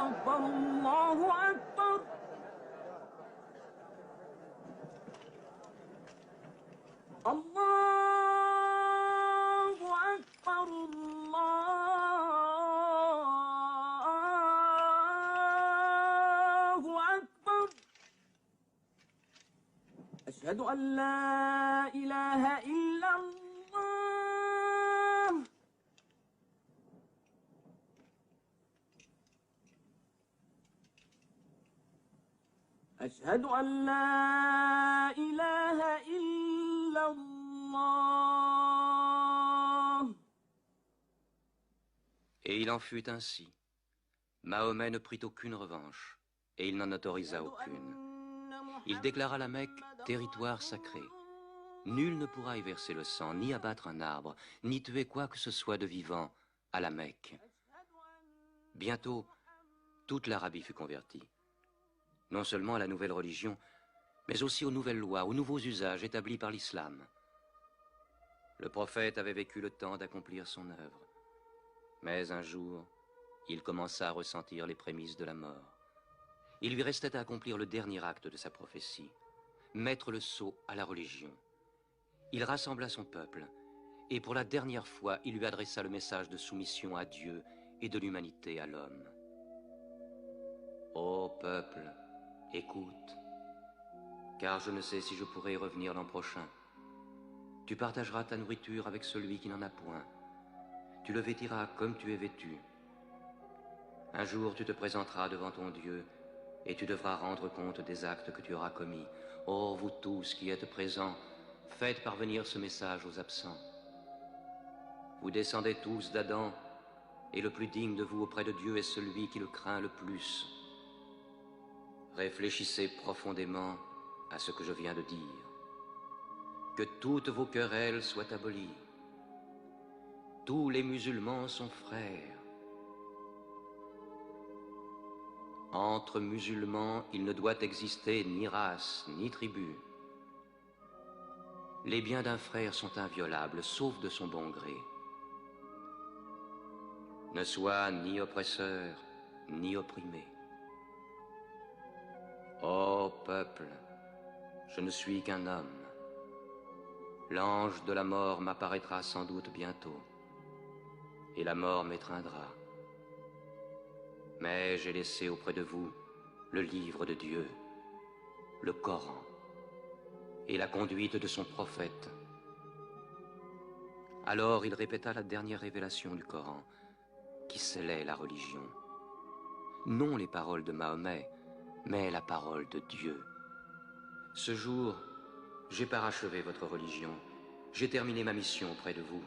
أكبر الله أكبر الله أكبر الله أكبر أشهد أن لا إله إلا الله أشهد أن لا إله إلا الله. Et il en fut ainsi. Mahomet ne prit aucune revanche, et il n'en autorisa aucune. Il déclara la Mecque territoire sacré. Nul ne pourra y verser le sang, ni abattre un arbre, ni tuer quoi que ce soit de vivant à la Mecque. Bientôt, toute l'Arabie fut convertie. Non seulement à la nouvelle religion, mais aussi aux nouvelles lois, aux nouveaux usages établis par l'islam. Le prophète avait vécu le temps d'accomplir son œuvre. Mais un jour, il commença à ressentir les prémices de la mort. Il lui restait à accomplir le dernier acte de sa prophétie, mettre le sceau à la religion. Il rassembla son peuple, et pour la dernière fois, il lui adressa le message de soumission à Dieu et de l'humanité à l'homme. Ô peuple, écoute, car je ne sais si je pourrai y revenir l'an prochain. Tu partageras ta nourriture avec celui qui n'en a point. Tu le vêtiras comme tu es vêtu. Un jour tu te présenteras devant ton Dieu et tu devras rendre compte des actes que tu auras commis. Ô vous tous qui êtes présents, faites parvenir ce message aux absents. Vous descendez tous d'Adam, et le plus digne de vous auprès de Dieu est celui qui le craint le plus. Réfléchissez profondément à ce que je viens de dire. Que toutes vos querelles soient abolies. Tous les musulmans sont frères. Entre musulmans, il ne doit exister ni race, ni tribu. Les biens d'un frère sont inviolables, sauf de son bon gré. Ne sois ni oppresseur, ni opprimé. Ô peuple, je ne suis qu'un homme. L'ange de la mort m'apparaîtra sans doute bientôt, et la mort m'étreindra. Mais j'ai laissé auprès de vous le livre de Dieu, le Coran, et la conduite de son prophète. Alors il répéta la dernière révélation du Coran, qui scellait la religion. Non les paroles de Mahomet, mais la parole de Dieu. Ce jour, j'ai parachevé votre religion, j'ai terminé ma mission auprès de vous,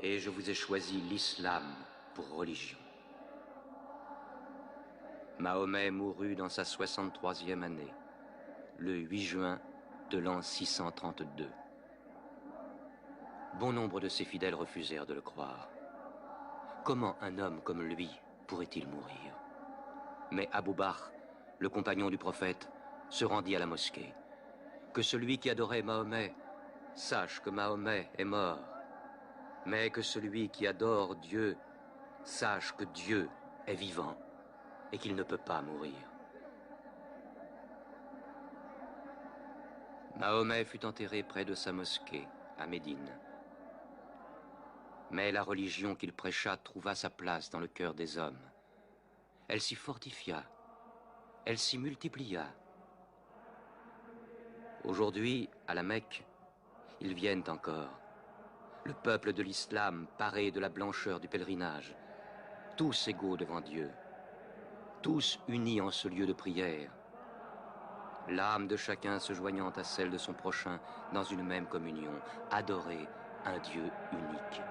et je vous ai choisi l'islam pour religion. Mahomet mourut dans sa 63e année, le 8 juin de l'an 632. Bon nombre de ses fidèles refusèrent de le croire. Comment un homme comme lui pourrait-il mourir? Mais Abou Bakr, le compagnon du prophète, se rendit à la mosquée. Que celui qui adorait Mahomet sache que Mahomet est mort, mais que celui qui adore Dieu sache que Dieu est vivant et qu'il ne peut pas mourir. Mahomet fut enterré près de sa mosquée, à Médine. Mais la religion qu'il prêcha trouva sa place dans le cœur des hommes. Elle s'y fortifia, elle s'y multiplia. Aujourd'hui, à la Mecque, ils viennent encore. Le peuple de l'islam paré de la blancheur du pèlerinage, tous égaux devant Dieu, tous unis en ce lieu de prière, l'âme de chacun se joignant à celle de son prochain dans une même communion, adorer un Dieu unique.